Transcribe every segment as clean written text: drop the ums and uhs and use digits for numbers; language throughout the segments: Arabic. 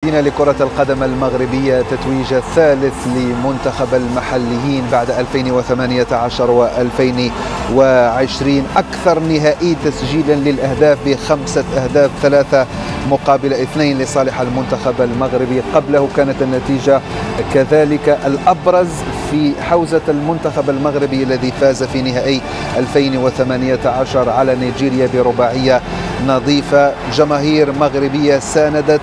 مشاهدينا لكرة القدم المغربية، تتويج الثالث لمنتخب المحليين بعد 2018 و2020، أكثر نهائي تسجيلا للأهداف ب5 أهداف، 3 مقابل 2 لصالح المنتخب المغربي. قبله كانت النتيجة كذلك الأبرز في حوزة المنتخب المغربي الذي فاز في نهائي 2018 على نيجيريا برباعية نظيفة. جماهير مغربية ساندت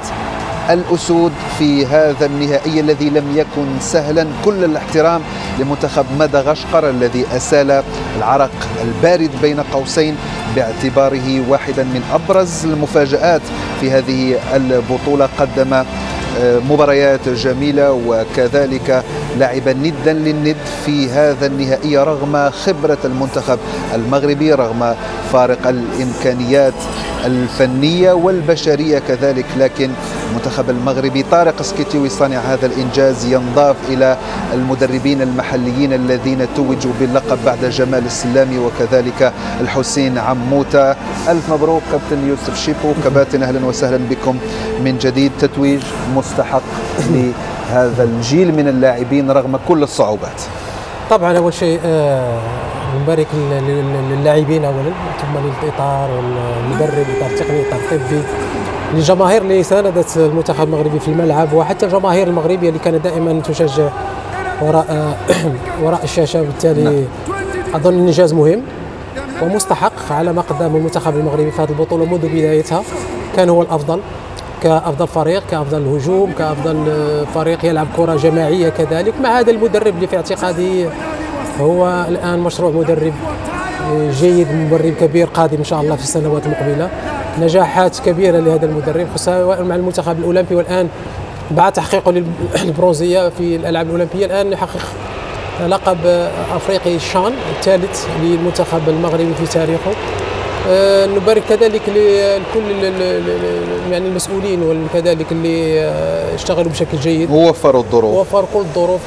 الأسود في هذا النهائي الذي لم يكن سهلا. كل الاحترام لمنتخب مدغشقر الذي أسال العرق البارد بين قوسين باعتباره واحدا من أبرز المفاجآت في هذه البطولة. قدم مباريات جميلة وكذلك لعب ندا للند في هذا النهائي رغم خبرة المنتخب المغربي، رغم فارق الإمكانيات الفنية والبشرية كذلك. لكن المنتخب المغربي طارق سكيتيوي صانع هذا الإنجاز ينضاف إلى المدربين المحليين الذين توجوا باللقب بعد جمال السلامي وكذلك الحسين عموتة. ألف مبروك كابتن يوسف شيبو. كباتن أهلا وسهلا بكم من جديد. تتويج مستحق لهذا الجيل من اللاعبين رغم كل الصعوبات. طبعا أول شيء نبارك للاعبين أولا، ثم للإطار والمدرب، إطار تقني، إطار طبي، للجماهير اللي ساندت المنتخب المغربي في الملعب، وحتى الجماهير المغربية اللي كانت دائما تشجع وراء الشاشة. بالتالي أظن الإنجاز مهم ومستحق على ما قدم المنتخب المغربي في هذه البطولة منذ بدايتها. كان هو الأفضل كأفضل فريق، كأفضل هجوم، كأفضل فريق يلعب كرة جماعية كذلك، مع هذا المدرب اللي في اعتقادي هو الآن مشروع مدرب جيد، مدرب كبير قادم إن شاء الله في السنوات المقبلة. نجاحات كبيرة لهذا المدرب سواء مع المنتخب الأولمبي، والآن بعد تحقيقه للبرونزية في الألعاب الأولمبية الآن يحقق لقب أفريقي الشان الثالث للمنتخب المغربي في تاريخه. نبارك كذلك لكل يعني المسؤولين وكذلك اللي اشتغلوا بشكل جيد ووفروا كل الظروف،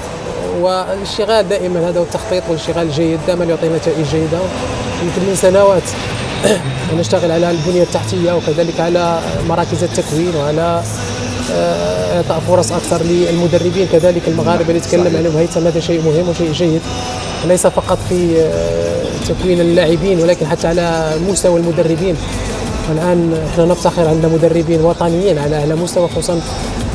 والاشتغال دائما هذا والتخطيط والاشتغال الجيد دائما يعطي نتائج جيدة. يمكن من سنوات نشتغل على البنية التحتية وكذلك على مراكز التكوين وعلى إعطاء فرص أكثر للمدربين كذلك المغاربة اللي تكلم عنهم هيثم. هذا شيء مهم وشيء جيد، ليس فقط في تكوين اللاعبين ولكن حتى على مستوى المدربين. الآن احنا نفتخر عندنا مدربين وطنيين على أعلى مستوى، خصوصا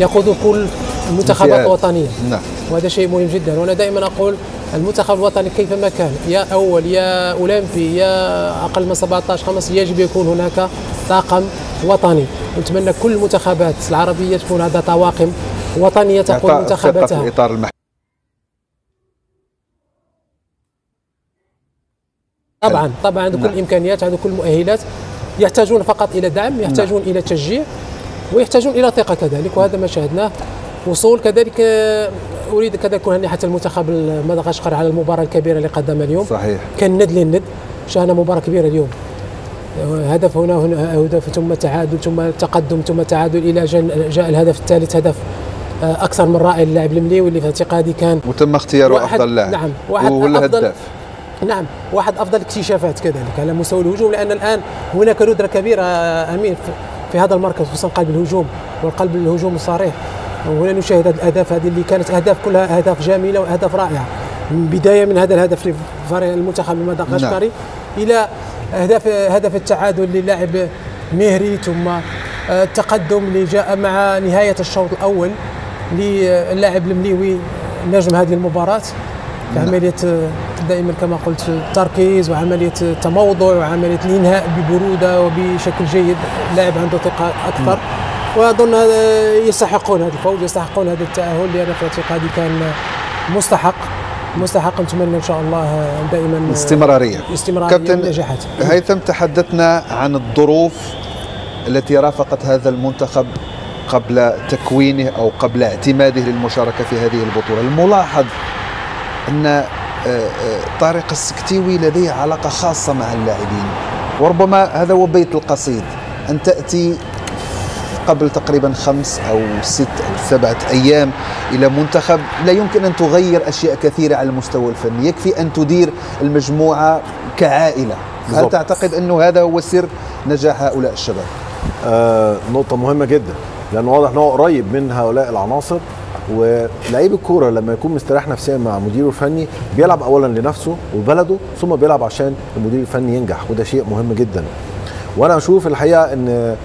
يقودوا كل المنتخبات الوطنية. نعم. وهذا شيء مهم جدا. وأنا دائما أقول المنتخب الوطني كيفما كان، يا أول يا أولمبي يا أقل من 17 5، يجب يكون هناك طاقم وطني. ونتمنى كل المنتخبات العربية تكون هذا طواقم وطنية تقود منتخباتها. طبعا عندهم كل الامكانيات، عندهم كل المؤهلات، يحتاجون فقط الى دعم، يحتاجون الى تشجيع، ويحتاجون الى ثقه كذلك. وهذا ما شاهدناه. وصول كذلك اريد كذلك ان حتى المنتخب مدغشقر على المباراه الكبيره اللي قدمها اليوم. صحيح. كان ند للند، شاهدنا مباراه كبيره اليوم. هدف هنا هدف، ثم تعادل، ثم تقدم، ثم تعادل، الى جاء الهدف الثالث، هدف اكثر من رائع للاعب المليوي اللي في اعتقادي كان وتم اختياره افضل لاعب. نعم، واحد الهداف. نعم، واحد افضل اكتشافات كذلك على مستوى الهجوم، لان الان هناك ندره كبيره امين في هذا المركز، خصوصا قلب الهجوم والقلب الهجوم الصريح. وهنا نشاهد الاهداف هذه اللي كانت اهداف كلها اهداف جميله واهداف رائعه، من بدايه من هذا الهدف لفريق المنتخب المدغشقري الى هدف التعادل للاعب مهري، ثم التقدم اللي جاء مع نهايه الشوط الاول للاعب المليوي نجم هذه المباراه. عملية دائما كما قلت تركيز، وعملية تموضع، وعملية الإنهاء ببرودة وبشكل جيد. لاعب عنده ثقة أكثر، وأظن يستحقون هذا الفوز، يستحقون هذا التأهل، لأن في اعتقادي كان مستحق. نتمنى إن شاء الله دائما استمرارية كابتن ونجاحات. هيثم، تحدثنا عن الظروف التي رافقت هذا المنتخب قبل تكوينه أو قبل اعتماده للمشاركة في هذه البطولة. الملاحظ أن طارق السكتيوي لديه علاقة خاصة مع اللاعبين، وربما هذا هو بيت القصيد، أن تأتي قبل تقريبا 5 أو 6 أو 7 أيام إلى منتخب لا يمكن أن تغير أشياء كثيرة على المستوى الفني، يكفي أن تدير المجموعة كعائلة. هل تعتقد أنه هذا هو سر نجاح هؤلاء الشباب؟ نقطة مهمة جدا. لان واضح ان هو قريب من هؤلاء العناصر. ولعيب الكوره لما يكون مستريح نفسيا مع مديره الفني بيلعب اولا لنفسه وبلده، ثم بيلعب عشان المدير الفني ينجح، وده شيء مهم جدا. وانا اشوف الحقيقه ان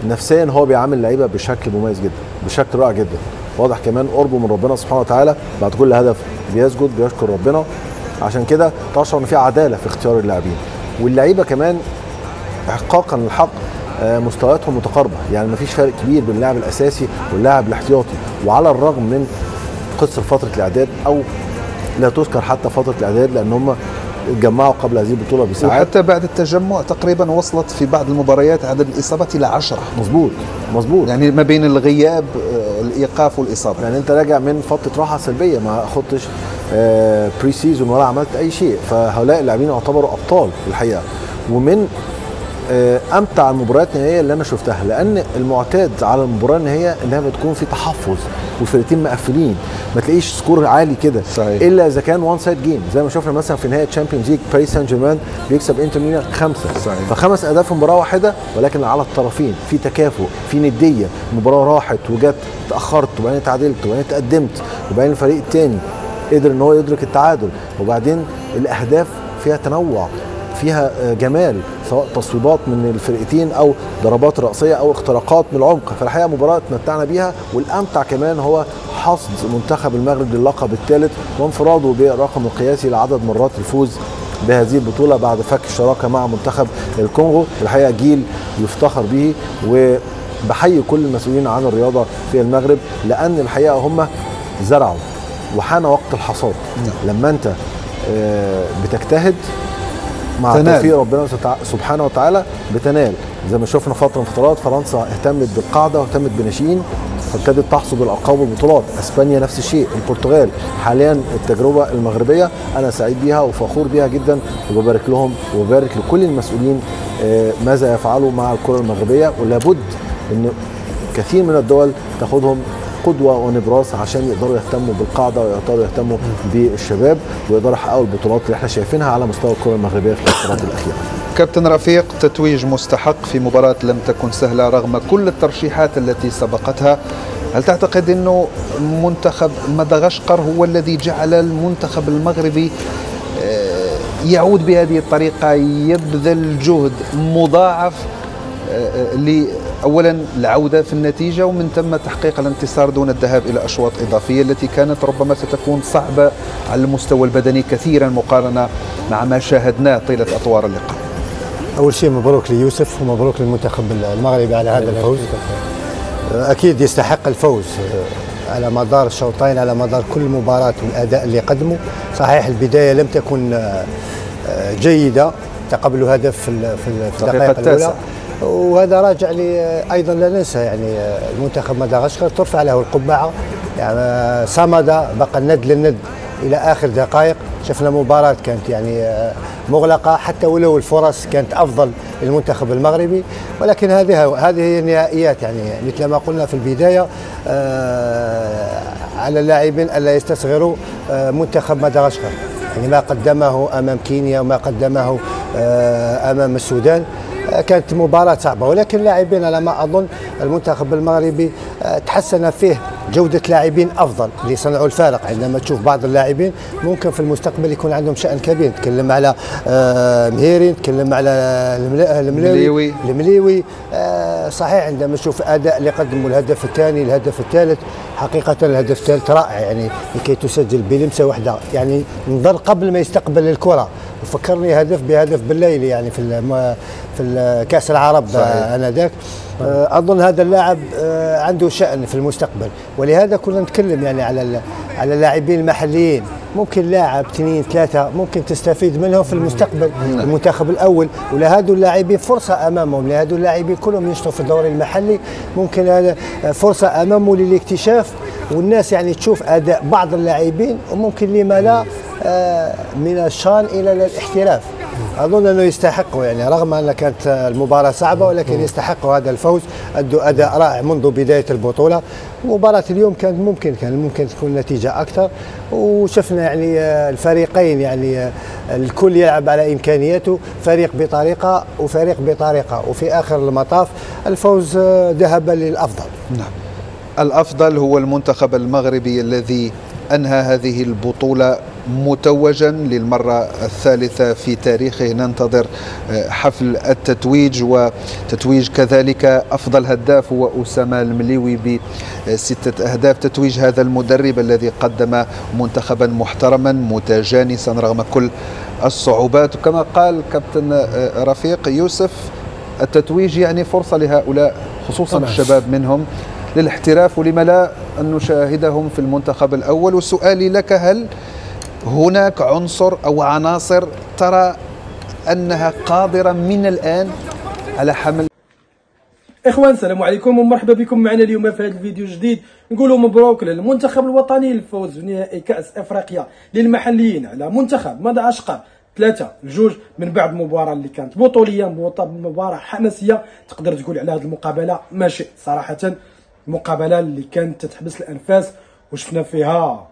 نفسيا هو بيعامل اللعيبه بشكل مميز جدا، بشكل رائع جدا. واضح كمان قربه من ربنا سبحانه وتعالى، بعد كل هدف بيسجد بيشكر ربنا. عشان كده تشعر ان في عداله في اختيار اللاعبين، واللعيبه كمان احقاقا للحق مستوياتهم متقاربه، يعني مفيش فرق كبير بين اللاعب الاساسي واللاعب الاحتياطي. وعلى الرغم من قصه فتره الاعداد، او لا تذكر حتى فتره الاعداد، لان هم اتجمعوا قبل هذه البطوله بساعات، وحتى بعد التجمع تقريبا وصلت في بعض المباريات عدد الاصابات الى 10. مظبوط يعني ما بين الغياب الايقاف والاصابه، يعني انت راجع من فتره راحه سلبيه، ما خدتش بري سيزون ولا عملت اي شيء. فهؤلاء اللاعبين يعتبروا ابطال الحقيقه، ومن امتع المباريات النهائيه اللي انا شفتها، لان المعتاد على المباراه النهائيه انها بتكون في تحفظ والفرقتين مقفلين، ما تلاقيش سكور عالي كده الا اذا كان وان سايد جيم، زي ما شفنا مثلا في نهائي تشامبيونز ليج باريس سان جيرمان بيكسب انتر ميلان 5، ف5 اهداف في مباراه واحده، ولكن على الطرفين في تكافؤ، في نديه. المباراه راحت وجت، اتاخرت وبعدين اتعادلت وبعدين اتقدمت، وبعدين الفريق الثاني قدر ان هو يدرك التعادل، وبعدين الاهداف فيها تنوع، فيها جمال، سواء تصويبات من الفرقتين او ضربات رأسية او اختراقات من العمق. فالحقيقه مباراه تمتعنا بيها، والامتع كمان هو حصد منتخب المغرب للقب الثالث وانفراده بالرقم القياسي لعدد مرات الفوز بهذه البطوله بعد فك الشراكه مع منتخب الكونغو. الحقيقه جيل يفتخر به، وبحيي كل المسؤولين عن الرياضه في المغرب، لان الحقيقه هم زرعوا وحان وقت الحصاد. لما انت بتجتهد مع توفيق ربنا سبحانه وتعالى بتنال. زي ما شفنا فتره من فترات فرنسا اهتمت بالقاعده واهتمت بناشئين، فابتدت تحصد الالقاب والبطولات. اسبانيا نفس الشيء، البرتغال. حاليا التجربه المغربيه انا سعيد بيها وفخور بيها جدا، وببارك لهم وببارك لكل المسؤولين ماذا يفعلوا مع الكره المغربيه. ولابد ان كثير من الدول تاخذهم قدوه ونبراس عشان يقدروا يهتموا بالقاعده ويقدروا يهتموا بالشباب ويقدروا يحققوا البطولات اللي احنا شايفينها على مستوى الكره المغربيه في الفترات الاخيره. كابتن رفيق، تتويج مستحق في مباراه لم تكن سهله رغم كل الترشيحات التي سبقتها. هل تعتقد انه منتخب مدغشقر هو الذي جعل المنتخب المغربي يعود بهذه الطريقه، يبذل جهد مضاعف أولا العودة في النتيجة ومن ثم تحقيق الانتصار دون الذهاب إلى أشواط إضافية التي كانت ربما ستكون صعبة على المستوى البدني كثيرا مقارنة مع ما شاهدناه طيلة أطوار اللقاء؟ أول شيء مبروك ليوسف ومبروك للمنتخب المغربي على هذا الفوز. أكيد يستحق الفوز على مدار الشوطين، على مدار كل مباراة والأداء اللي قدمه. صحيح البداية لم تكن جيدة، تقبلوا هدف في الدقائق الأولى، وهذا راجع لي ايضا لا ننسى يعني المنتخب مدغشقر ترفع له القبعه، يعني صمد بقى الند للند الى اخر دقائق. شفنا مباراه كانت يعني مغلقه، حتى ولو الفرص كانت افضل للمنتخب المغربي، ولكن هذه هي النهائيات. يعني مثل ما قلنا في البدايه على اللاعبين الا يستصغروا منتخب مدغشقر، يعني ما قدمه امام كينيا وما قدمه امام السودان كانت مباراة صعبة، ولكن لاعبين على ما أظن المنتخب المغربي تحسن فيه جودة لاعبين أفضل اللي صنعوا الفارق. عندما تشوف بعض اللاعبين ممكن في المستقبل يكون عندهم شأن كبير، نتكلم على مهيري، نتكلم على المليوي. صحيح عندما تشوف أداء اللي قدموا الهدف الثاني الهدف الثالث، حقيقة الهدف الثالث رائع، يعني لكي تسجل بلمسة واحدة، يعني نظر قبل ما يستقبل الكرة. وفكرني بهدف بالليل يعني في كأس العرب آنذاك. أظن هذا اللاعب عنده شأن في المستقبل، ولهذا كنا نتكلم يعني على اللاعبين المحليين. ممكن لاعب 2 3 ممكن تستفيد منهم في المستقبل المنتخب الأول، ولهذو اللاعبين فرصة أمامهم، لهذو اللاعبين كلهم يشتغلوا في الدوري المحلي، ممكن هذا فرصة أمامه للاكتشاف، والناس يعني تشوف أداء بعض اللاعبين، وممكن لما لا من الشان إلى الاحتراف. اظن انه يستحقوا يعني، رغم ان كانت المباراه صعبه ولكن يستحقوا هذا الفوز. ادوا اداء رائع منذ بدايه البطوله. مباراه اليوم كانت ممكن تكون نتيجه اكثر، وشفنا يعني الفريقين يعني الكل يلعب على امكانياته، فريق بطريقه وفريق بطريقه، وفي اخر المطاف الفوز ذهب للافضل. نعم، الافضل هو المنتخب المغربي الذي أنهى هذه البطولة متوجا للمرة الثالثة في تاريخه. ننتظر حفل التتويج، وتتويج كذلك أفضل هداف هو أسامة المليوي ب6 أهداف. تتويج هذا المدرب الذي قدم منتخبا محترما متجانسا رغم كل الصعوبات. وكما قال كابتن رفيق يوسف، التتويج يعني فرصة لهؤلاء خصوصا الشباب منهم للاحتراف، ولما لا أن نشاهدهم في المنتخب الأول. وسؤالي لك، هل هناك عنصر أو عناصر ترى أنها قادرة من الآن على حمل؟ إخوان السلام عليكم ومرحبا بكم معنا اليوم في هذا الفيديو الجديد. نقولوا مبروك للمنتخب الوطني للفوز في نهائي كأس أفريقيا للمحليين على منتخب مدغشقر 3-2 من بعد مباراة اللي كانت بطولية، مباراة حماسية تقدر تقول على هذه المقابلة ماشي صراحة مقابله اللي كانت تتحبس الانفاس، وشفنا فيها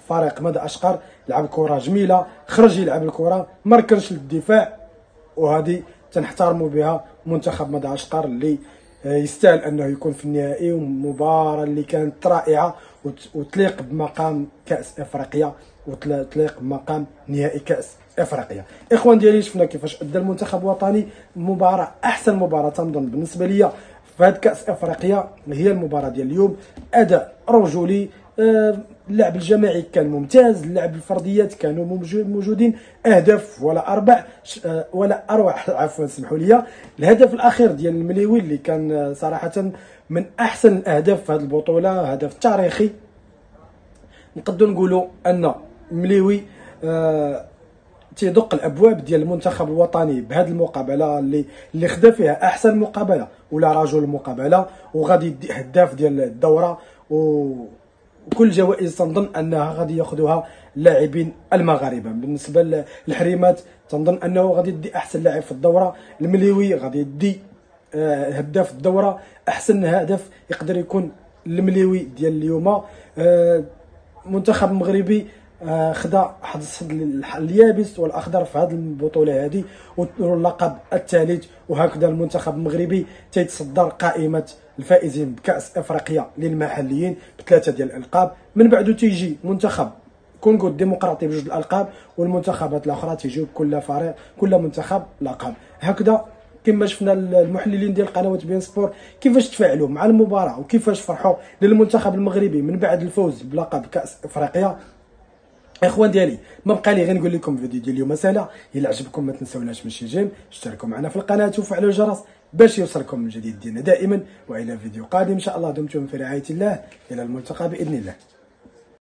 فريق مدغشقر لعب كره جميله، خرج يلعب الكره ما ركنش للدفاع، وهذه تنحترموا بها منتخب مدغشقر اللي يستاهل انه يكون في النهائي. ومباراه اللي كانت رائعه وتليق بمقام كاس افريقيا وتليق بمقام نهائي كاس افريقيا. اخوان ديالي، شفنا كيفاش ادى المنتخب الوطني مباراه، احسن مباراه تنظن بالنسبه لي في هذا كأس أفريقيا هي المباراة ديال اليوم. أداء رجولي، اللعب الجماعي كان ممتاز، اللعب الفرديات كانوا موجودين، أهداف ولا أروع عفوا سمحوا لي. الهدف الأخير ديال المليوي اللي كان صراحة من أحسن الأهداف في هذه البطولة، هدف تاريخي. نقدروا نقولوا أن المليوي تيدق الابواب ديال المنتخب الوطني بهذه المقابله اللي خدا فيها احسن مقابله ولا رجل المقابله، وغادي يدي هداف ديال الدوره، وكل جوائز تنظن انها غادي ياخذوها اللاعبين المغاربه. بالنسبه للحريمات تنظن انه غادي يدي احسن لاعب في الدوره، المليوي غادي يدي هداف الدوره، احسن هدف يقدر يكون المليوي ديال اليوم. منتخب مغربي خدا حظ اليابس والاخضر في هذه البطوله هذه واللقب الثالث، وهكذا المنتخب المغربي تيتصدر قائمه الفائزين بكاس افريقيا للمحليين ب3 ديال الالقاب. من بعده تيجي منتخب كونغو الديمقراطي بجوج الالقاب، والمنتخبات الاخرى تيجيو كل منتخب لقب. هكذا كما شفنا المحللين ديال قنوات بي ان سبور كيفاش تفاعلوا مع المباراه وكيفاش فرحوا للمنتخب المغربي من بعد الفوز بلقب كاس افريقيا. اخوان ديالي، ما بقى لي غير نقول لكم الفيديو ديال اليوم سهله. الا عجبكم ما تنساوناش من شي جيم، اشتركوا معنا في القناه وفعلوا الجرس باش يوصلكم الجديد ديالنا دائما. والى فيديو قادم ان شاء الله. دمتم في رعايه الله، الى الملتقى باذن الله.